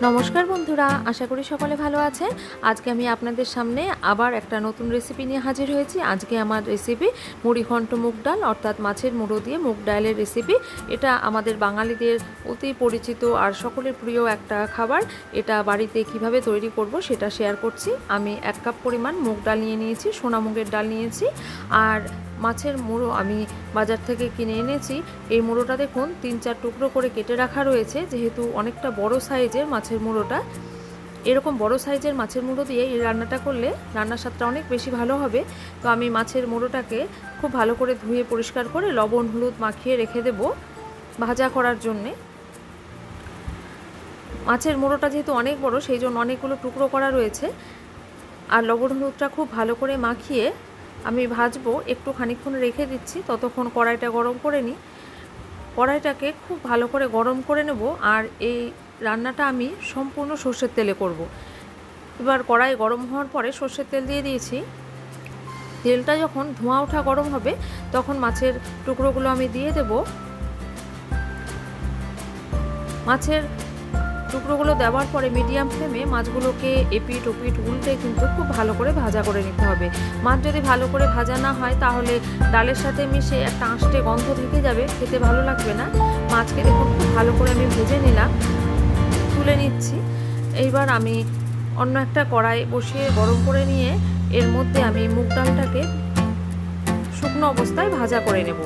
নমস্কার বন্ধুরা, আশা করি সকলে ভালো আছেন। আজকে আমি আপনাদের সামনে আবার একটা নতুন রেসিপি নিয়ে হাজির হয়েছি। আজকে আমার রেসিপি মুড়িঘণ্ট মুগ ডাল, অর্থাৎ মাছের মুড়ো দিয়ে মুগ ডালের রেসিপি। এটা আমাদের বাঙালিদের অতি পরিচিত আর সকলের প্রিয় একটা খাবার। এটা বাড়িতে কিভাবে তৈরি করব সেটা শেয়ার করছি। আমি 1 কাপ পরিমাণ মুগ ডাল নিয়ে নিয়েছি, সোনা মুগের ডাল নিয়েছি। আর মাছের মুড়ো আমি বাজার থেকে কিনে এনেছি। এই মুড়োটা দেখুন 3-4 টুকরো করে কেটে রাখা রয়েছে, যেহেতু অনেকটা বড় সাইজের মাছের মুড়োটা। এরকম বড় সাইজের মাছের মুড়ো দিয়ে এই রান্নাটা করলে রান্নার স্বাদটা অনেক বেশি ভালো হবে। তো আমি মাছের মুড়োটাকে খুব ভালো করে ধুয়ে পরিষ্কার করে লবণ হলুদ মাখিয়ে রেখে দেব ভাজা করার জন্যে। মাছের মুড়োটা যেহেতু অনেক বড়, সেই জন্য অনেকগুলো টুকরো করা রয়েছে। আর লবণ হলুদটা খুব ভালো করে মাখিয়ে আমি ভাজবো। একটু খানিকক্ষণ রেখে দিচ্ছি, ততক্ষণ কড়াইটা গরম করে নিই। কড়াইটাকে খুব ভালো করে গরম করে নেব। আর এই রান্নাটা আমি সম্পূর্ণ সর্ষের তেলে করব। এবার কড়াই গরম হওয়ার পরে সর্ষের তেল দিয়ে দিয়েছি। তেলটা যখন ধোঁয়া ওঠা গরম হবে, তখন মাছের টুকরোগুলো আমি দিয়ে দেব। মাছের টুকরোগুলো দেওয়ার পরে মিডিয়াম ফ্লেমে মাছগুলোকে এপিট ওপিট উল্টে কিন্তু খুব ভালো করে ভাজা করে নিতে হবে। মাছ যদি ভালো করে ভাজা না হয়, তাহলে ডালের সাথে মিশে একটা আঁশটে গন্ধ থেকে যাবে, খেতে ভালো লাগবে না। মাছকে দেখুন খুব ভালো করে আমি ভেজে নিলাম, তুলে নিচ্ছি। এইবার আমি অন্য একটা কড়াই বসিয়ে গরম করে নিয়ে এর মধ্যে আমি মুগ ডালটাকে শুকনো অবস্থায় ভাজা করে নেব।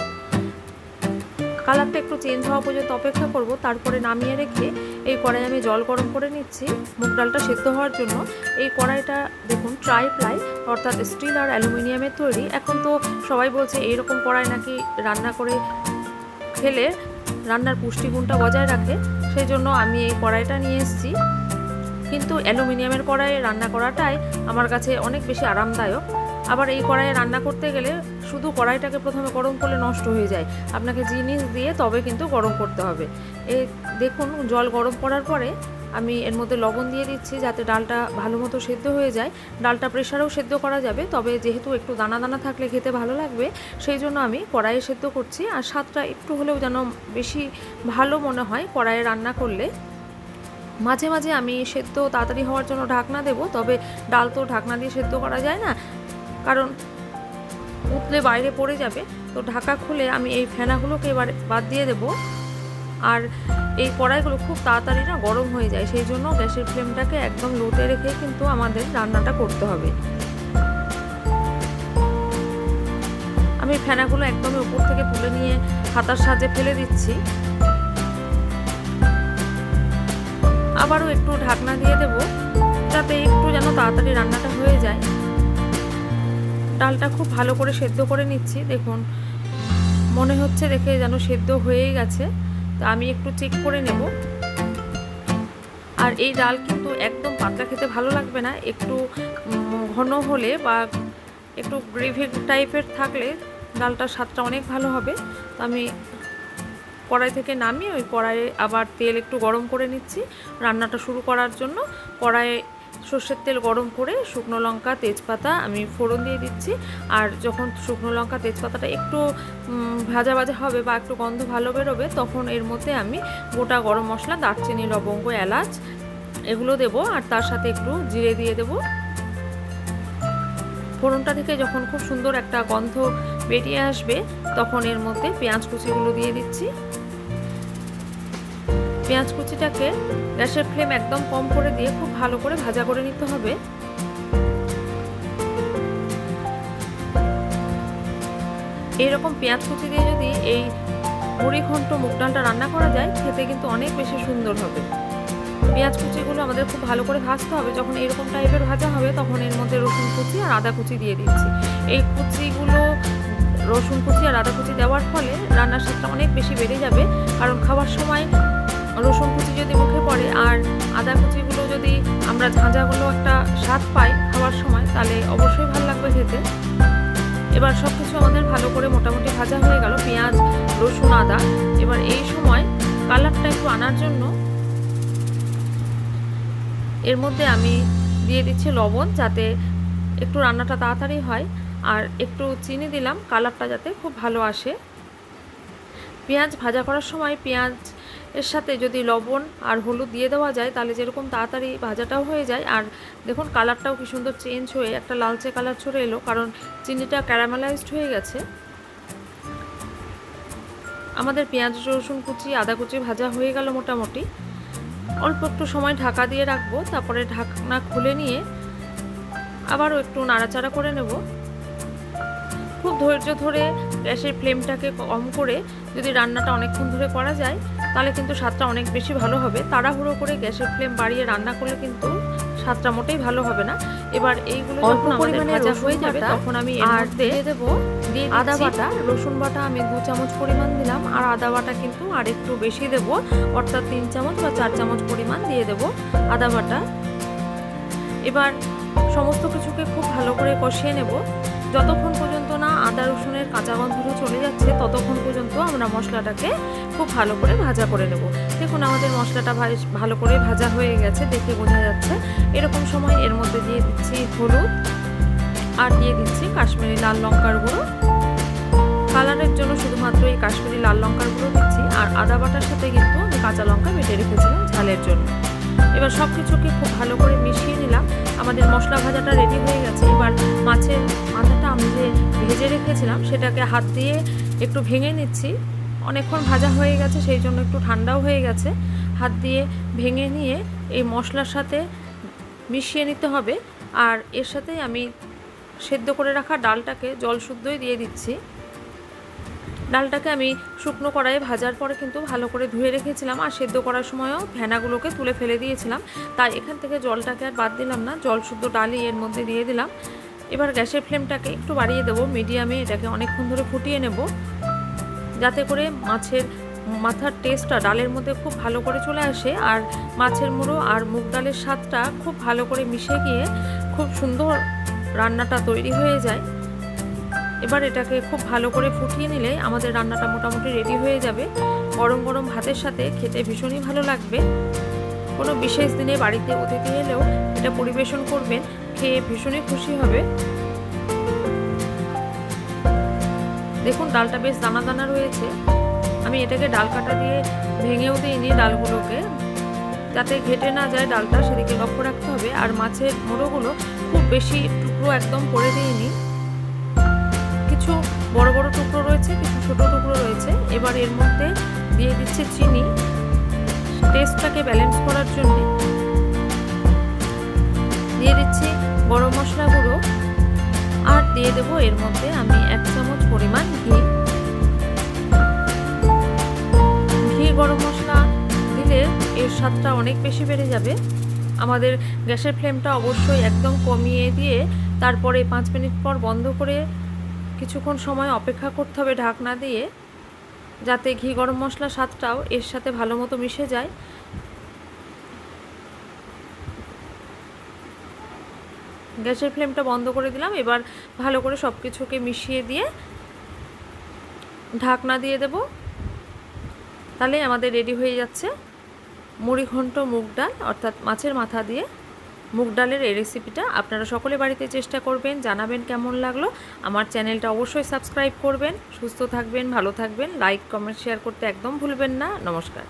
কালারটা একটু চেঞ্জ হওয়া পর্যন্ত অপেক্ষা করব, তারপরে নামিয়ে রেখে এই কড়াই আমি জল গরম করে নিচ্ছি মুগ ডালটা সেদ্ধ হওয়ার জন্য। এই কড়াইটা দেখুন ট্রাইপ্লাই, অর্থাৎ স্টিল আর অ্যালুমিনিয়ামের তৈরি। এখন তো সবাই বলছে এইরকম কড়াই নাকি রান্না করে খেলে রান্নার পুষ্টিগুণটা বজায় রাখে, সেই জন্য আমি এই কড়াইটা নিয়ে এসেছি। কিন্তু অ্যালুমিনিয়ামের কড়াইয়ে রান্না করাটাই আমার কাছে অনেক বেশি আরামদায়ক। আবার এই কড়াইয়ে রান্না করতে গেলে শুধু কড়াইটাকে প্রথমে গরম করলে নষ্ট হয়ে যায়, আপনাকে জিনিস দিয়ে তবে কিন্তু গরম করতে হবে। এই দেখুন জল গরম করার পরে আমি এর মধ্যে লবণ দিয়ে দিচ্ছি, যাতে ডালটা ভালো মতো সেদ্ধ হয়ে যায়। ডালটা প্রেশারেও সেদ্ধ করা যাবে, তবে যেহেতু একটু দানা দানা থাকলে খেতে ভালো লাগবে, সেই জন্য আমি কড়াইয়ে সেদ্ধ করছি। আর স্বাদটা একটু হলেও যেন বেশি ভালো মনে হয় কড়াইয়ে রান্না করলে। মাঝে মাঝে আমি সেদ্ধ তাড়াতাড়ি হওয়ার জন্য ঢাকনা দেব, তবে ডাল তো ঢাকনা দিয়ে সেদ্ধ করা যায় না, কারণ উতলে বাইরে পড়ে যাবে। তো ঢাকা খুলে আমি এই ফেনাগুলোকে এবার বাদ দিয়ে দেব। আর এই কড়াইগুলো খুব তাড়াতাড়ি না গরম হয়ে যায়, সেই জন্য গ্যাসের ফ্লেমটাকে একদম লোতে রেখে কিন্তু আমাদের রান্নাটা করতে হবে। আমি ফেনাগুলো একদমই উপর থেকে তুলে নিয়ে হাতার সাহায্যে ফেলে দিচ্ছি। আবারও একটু ঢাকনা দিয়ে দেব, যাতে একটু যেন তাড়াতাড়ি রান্নাটা হয়ে যায়। ডালটা খুব ভালো করে সেদ্ধ করে নিচ্ছি। দেখুন মনে হচ্ছে দেখে যেন সেদ্ধ হয়েই গেছে, তো আমি একটু চেক করে নেব। আর এই ডাল কিন্তু একদম পাতলা খেতে ভালো লাগবে না, একটু ঘন হলে বা একটু গ্রেভি টাইপের থাকলে ডালটার স্বাদটা অনেক ভালো হবে। তো আমি কড়াই থেকে নামিয়ে ওই কড়াইয়ে আবার তেল একটু গরম করে নিচ্ছি রান্নাটা শুরু করার জন্য। কড়াইয়ে সর্ষের তেল গরম করে শুকনো লঙ্কা তেজপাতা আমি ফোড়ন দিয়ে দিচ্ছি। আর যখন শুকনো লঙ্কা তেজপাতাটা একটু ভাজা ভাজা হবে বা একটু গন্ধ ভালো বেরোবে, তখন এর মধ্যে আমি গোটা গরম মশলা, দারচিনি, লবঙ্গ, এলাচ এগুলো দেব। আর তার সাথে একটু জিরে দিয়ে দেব। ফোড়নটা থেকে যখন খুব সুন্দর একটা গন্ধ বেরিয়ে আসবে, তখন এর মধ্যে পেঁয়াজ কুচিগুলো দিয়ে দিচ্ছি। পেঁয়াজ কুচিটাকে গ্যাসের ফ্লেম একদম কম করে দিয়ে খুব ভালো করে ভাজা করে নিতে হবে। এইরকম পেঁয়াজ কুচি দিয়ে যদি এই মুড়িঘণ্ট মুগ ডালটা রান্না করা যায়, খেতে কিন্তু অনেক বেশি সুন্দর হবে। পেঁয়াজ কুচিগুলো আমাদের খুব ভালো করে ভাজতে হবে। যখন এরকম টাইপের ভাজা হবে, তখন এর মধ্যে রসুন কুচি আর আদা কুচি দিয়ে দিচ্ছি। এই কুচিগুলো রসুন কুচি আর আদা কুচি দেওয়ার ফলে রান্নার স্বাদটা অনেক বেশি বেড়ে যাবে। কারণ খাওয়ার সময় রসুন কুচি যদি মুখে পড়ে আর আদা কুচিগুলো যদি আমরা ঝাঁঝাগুলো একটা স্বাদ পাই খাওয়ার সময়, তাহলে অবশ্যই ভালো লাগবে খেতে। এবার সব কিছু আমাদের ভালো করে মোটামুটি ভাজা হয়ে গেল, পেঁয়াজ রসুন আদা। এবার এই সময় কালারটা একটু আনার জন্য এর মধ্যে আমি দিয়ে দিচ্ছি লবণ, যাতে একটু রান্নাটা তাড়াতাড়ি হয়। আর একটু চিনি দিলাম, কালারটা যাতে খুব ভালো আসে। পেঁয়াজ ভাজা করার সময় পেঁয়াজ এর সাথে যদি লবণ আর হলুদ দিয়ে দেওয়া যায় তাহলে যেরকম তাড়াতাড়ি ভাজাটাও হয়ে যায়, আর দেখুন কালারটাও কি সুন্দর চেঞ্জ হয়ে একটা লালচে কালার চলে এলো, কারণ চিনিটা ক্যারামেলাইজড হয়ে গেছে। আমাদের পেঁয়াজ রসুন কুচি আদা কুচি ভাজা হয়ে গেল মোটামুটি। অল্প একটু সময় ঢাকা দিয়ে রাখবো, তারপরে ঢাকনা খুলে নিয়ে আবারও একটু নাড়াচাড়া করে নেব। খুব ধৈর্য ধরে গ্যাসের ফ্লেমটাকে কম করে যদি রান্নাটা অনেকক্ষণ ধরে করা যায় তাহলে কিন্তু স্বাদটা অনেক বেশি ভালো হবে। তাড়াহুড়ো করে গ্যাসের ফ্লেম বাড়িয়ে রান্না করলে কিন্তু স্বাদটা মোটেই ভালো হবে না। এবার এইগুলো যখন আমাদের ভাজা হয়ে যাবে তখন আমি এর মধ্যে দিয়ে দেবো আদা বাটা, রসুন বাটা আমি 2 চামচ পরিমাণ দিলাম, আর আদা বাটা কিন্তু আর একটু বেশি দেব, অর্থাৎ 3 চামচ বা 4 চামচ পরিমাণ দিয়ে দেব আদা বাটা। এবার সমস্ত কিছুকে খুব ভালো করে কষিয়ে নেব। যতক্ষণ পর্যন্ত না আদা রসুনের কাঁচা গন্ধটা চলে যাচ্ছে ততক্ষণ পর্যন্ত আমরা মশলাটাকে খুব ভালো করে ভাজা করে নেব। দেখুন আমাদের মশলাটা ভালো করে ভাজা হয়ে গেছে, দেখে বোঝা যাচ্ছে। এরকম সময় এর মধ্যে দিয়ে দিচ্ছি হলুদ আর দিয়ে দিচ্ছি কাশ্মীরি লাল লঙ্কার গুঁড়ো। কালারের জন্য শুধুমাত্র এই কাশ্মীরি লাল লঙ্কার গুঁড়ো দিচ্ছি, আর আদা বাটার সাথে কিন্তু আমি কাঁচা লঙ্কা বেটে রেখেছিলাম ঝালের জন্য। এবার সব কিছুকে খুব ভালো করে মিশিয়ে নিলাম। আমাদের মশলা ভাজাটা রেডি হয়ে গেছে। এবার মাছের মাথাটা আমি যে ভেজে রেখেছিলাম সেটাকে হাত দিয়ে একটু ভেঙে নিচ্ছি। অনেকক্ষণ ভাজা হয়ে গেছে, সেই জন্য একটু ঠান্ডাও হয়ে গেছে। হাত দিয়ে ভেঙে নিয়ে এই মশলার সাথে মিশিয়ে নিতে হবে। আর এর সাথে আমি সেদ্ধ করে রাখা ডালটাকে জল শুদ্ধই দিয়ে দিচ্ছি। ডালটাকে আমি শুকনো কড়াইয়ে ভাজার পরে কিন্তু ভালো করে ধুয়ে রেখেছিলাম, আর সেদ্ধ করার সময়ও ফেনাগুলোকে তুলে ফেলে দিয়েছিলাম, তাই এখান থেকে জলটাকে আর বাদ দিলাম না, জল শুদ্ধ ডালই এর মধ্যে দিয়ে দিলাম। এবার গ্যাসের ফ্লেমটাকে একটু বাড়িয়ে দেবো, মিডিয়ামে এটাকে অনেকক্ষণ ধরে ফুটিয়ে নেব, যাতে করে মাছের মাথার টেস্টটা ডালের মধ্যে খুব ভালো করে চলে আসে, আর মাছের মুড়ো আর মুগ ডালের স্বাদটা খুব ভালো করে মিশে গিয়ে খুব সুন্দর রান্নাটা তৈরি হয়ে যায়। এবার এটাকে খুব ভালো করে ফুটিয়ে নিলে আমাদের রান্নাটা মোটামুটি রেডি হয়ে যাবে। গরম গরম ভাতের সাথে খেতে ভীষণই ভালো লাগবে। কোনো বিশেষ দিনে বাড়িতে অতিথি এলেও এটা পরিবেশন করবেন, খেয়ে ভীষণই খুশি হবে। দেখুন ডালটা বেশ দানা দানা রয়েছে। আমি এটাকে ডাল কাটা দিয়ে ভেঙেও দিইনি ডালগুলোকে, যাতে ঘেটে না যায় ডালটা, সেদিকে লক্ষ্য রাখতে হবে। আর মাছের মুড়োগুলো খুব বেশি টুকরো একদম করে দিইনি, কিছু বড় বড় টুকরো রয়েছে, কিছু ছোট টুকরো রয়েছে। এবার এর মধ্যে দিয়ে দিচ্ছি চিনি, টেস্টটাকে ব্যালেন্স করার জন্য। দিয়ে দিচ্ছি গরম মশলা গুঁড়ো, আর দিয়ে দেবো এর মধ্যে আমি 1 চামচ পরিমাণ ঘি। গরম মশলা দিলে এর স্বাদটা অনেক বেশি বেড়ে যাবে। আমাদের গ্যাসের ফ্লেমটা অবশ্যই একদম কমিয়ে দিয়ে তারপরে 5 মিনিট পর বন্ধ করে কিছুক্ষণ সময় অপেক্ষা করতে হবে ঢাকনা দিয়ে, যাতে ঘি গরম মশলার স্বাদটাও এর সাথে ভালো মতো মিশে যায়। গ্যাসের ফ্লেমটা বন্ধ করে দিলাম। এবার ভালো করে সব কিছুকে মিশিয়ে দিয়ে ঢাকনা দিয়ে দেব। তাহলে আমাদের রেডি হয়ে যাচ্ছে মুড়ি ঘন্ট মুগ ডাল, অর্থাৎ মাছের মাথা দিয়ে মুগ ডালের এই রেসিপিটা। আপনারা সকলে বাড়িতে চেষ্টা করবেন, জানাবেন কেমন লাগলো। আমার চ্যানেলটা অবশ্যই সাবস্ক্রাইব করবেন। সুস্থ থাকবেন, ভালো থাকবেন, লাইক কমেন্ট শেয়ার করতে একদম ভুলবেন না। নমস্কার।